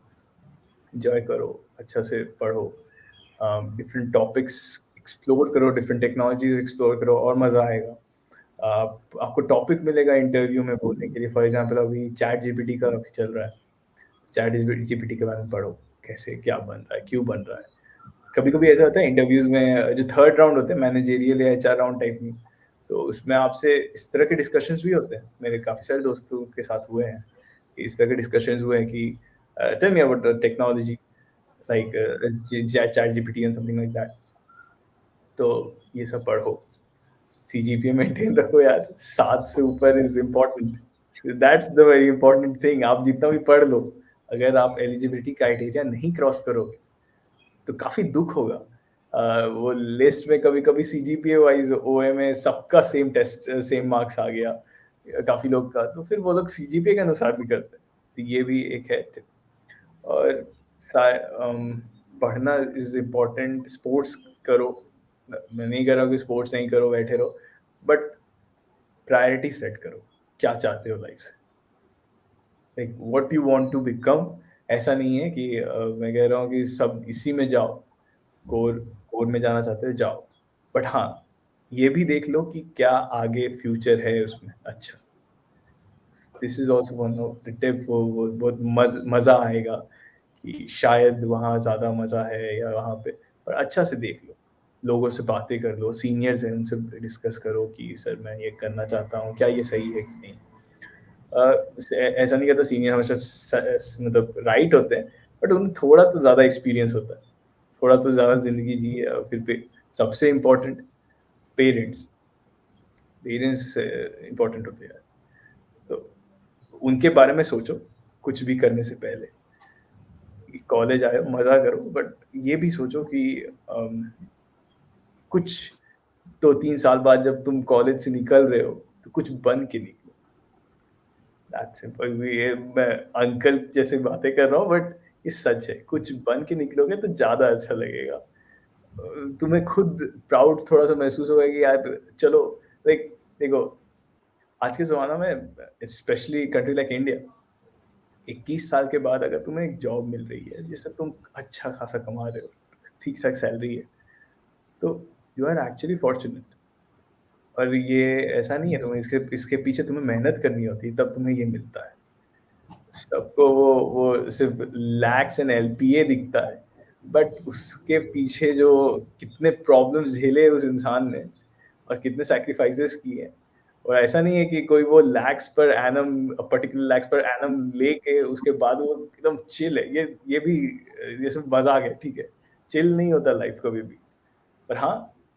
इंजॉय करो, अच्छा से पढ़ो, डिफरेंट टॉपिक्स एक्सप्लोर करो, डिफरेंट टेक्नोलॉजीज एक्सप्लोर करो, और मज़ा आएगा। आपको टॉपिक मिलेगा इंटरव्यू में बोलने के लिए, फॉर एग्जांपल अभी चैट जीपीटी का चल रहा है, चैट जीपीटी के बारे में पढ़ो, कैसे क्या बन रहा है, क्यों बन रहा है। कभी कभी ऐसा होता है इंटरव्यूज में, जो थर्ड राउंड होते हैं मैनेजरियल या एचआर राउंड टाइप में, तो उसमें आपसे इस तरह के डिस्कशंस भी होते हैं, मेरे काफ़ी सारे दोस्तों के साथ हुए हैं, इस तरह के डिस्कशंस हुए हैं कि tell me about technology like chat GPT and something like that, तो ये सब पढ़ो, सीजीपीए मेंटेन रखो यार, 7 से ऊपर is important, that's the very important thing. आप जितना भी पढ़ लो, अगर आप एलिजिबिलिटी क्राइटेरिया नहीं क्रॉस करोगे तो काफी दुख होगा। वो लिस्ट में कभी कभी सीजीपीए वाइज ओएमए सबका सेम टेस्ट सेम मार्क्स आ गया काफी लोग का, तो फिर वो लोग सीजीपीए के अनुसार भी करते हैं, तो ये भी एक है टिप। और पढ़ना इज इम्पोर्टेंट, स्पोर्ट्स करो, मैं नहीं कर रहा हूँ कि स्पोर्ट्स नहीं करो, बैठे रहो, बट प्रायोरिटी सेट करो, क्या चाहते हो लाइफ से, like what you want to become. ऐसा नहीं है कि मैं कह रहा हूँ कि सब इसी में जाओ, कोर में जाना चाहते हो जाओ, बट हाँ ये भी देख लो कि क्या आगे फ्यूचर है उसमें। अच्छा, this is also one of the tip, वो बहुत मज़ा आएगा कि शायद वहाँ ज़्यादा मज़ा है या वहाँ पे, पर अच्छा से देख लो, लोगों से बातें कर लो, सीनियर्स हैं उनसे डिस्कस करो कि सर मैं ये करना चाहता हूँ, क्या ये सही है कि नहीं। ऐसा नहीं कहता सीनियर हमेशा मतलब राइट होते हैं, बट उन्हें थोड़ा तो ज़्यादा एक्सपीरियंस होता है, थोड़ा तो ज़्यादा जिंदगी जी है। फिर सबसे इम्पोर्टेंट पेरेंट्स इम्पोर्टेंट होते हैं, तो उनके बारे में सोचो कुछ भी करने से पहले। कॉलेज आए मज़ा करो, बट ये भी सोचो कि कुछ 2-3 साल बाद जब तुम कॉलेज से निकल रहे हो तो कुछ बन के निकलो। That's simple. ये मैं अंकल जैसे बातें कर रहा हूँ, बट ये सच है, कुछ बन के निकलोगे तो ज़्यादा अच्छा लगेगा, तुम्हें खुद प्राउड थोड़ा सा महसूस होगा कि यार चलो, लाइक देखो आज के ज़माना में स्पेशली कंट्री लाइक इंडिया 21 साल के बाद अगर तुम्हें एक जॉब मिल रही है जिससे तुम अच्छा खासा कमा रहे हो, ठीक ठाक सैलरी है, तो यू आर एक्चुअली फॉर्चुनेट। और ये ऐसा नहीं है, तुम्हें इसके पीछे तुम्हें मेहनत करनी होती है तब तुम्हें ये मिलता है। सबको वो सिर्फ लैक्स एंड एलपीए दिखता है, बट उसके पीछे जो कितने प्रॉब्लम्स झेले उस इंसान ने और कितने सैक्रिफाइसेस किए। और ऐसा नहीं है कि कोई वो lakhs per annum particular lakhs per annum लेके उसके बाद वो एकदम चिल है। ये भी ये सब मजाक है, ठीक है, चिल नहीं होता लाइफ कभी भी। पर हाँ,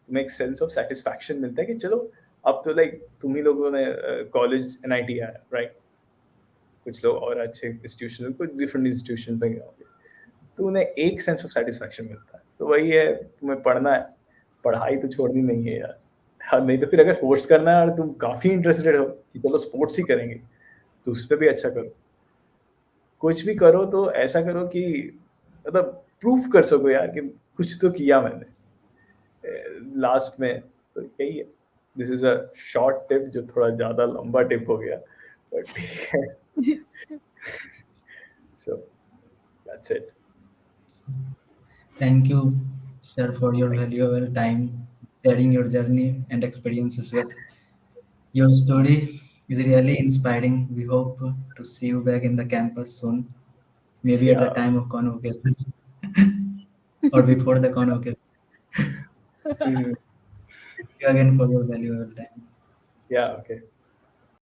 तुम्हें एक सेंस ऑफ सेटिस्फैक्शन मिलता है कि चलो अब तो लाइक तुम ही लोगों ने कॉलेज एनआईटी आया, राइट, कुछ लोग और अच्छे इंस्टीट्यूशन, कुछ डिफरेंट इंस्टीट्यूशन पे गए होंगे, तो उन्हें एक सेंस ऑफ सेटिस्फैक्शन मिलता है। तो वही है, तुम्हें पढ़ना है, पढ़ाई तो छोड़नी नहीं है यार। हाँ, नहीं तो फिर अगर स्पोर्ट्स करना है और तुम काफी इंटरेस्टेड हो कि चलो स्पोर्ट्स ही करेंगे, तो उस पर भी अच्छा करो। कुछ भी करो तो ऐसा करो कि मतलब प्रूफ कर सको यार कि कुछ तो किया मैंने लास्ट में। तो यही है, this is a short tip जो थोड़ा ज्यादा लंबा टिप हो गया, बट ठीक है। So that's it. Thank you, sir, for your valuable time sharing your journey and experiences with. Your story is really inspiring. We hope to see you back in the campus soon, maybe at the Yeah. time of convocation or before the convocation. Mhm. Thank you again for your valuable time. Yeah, okay.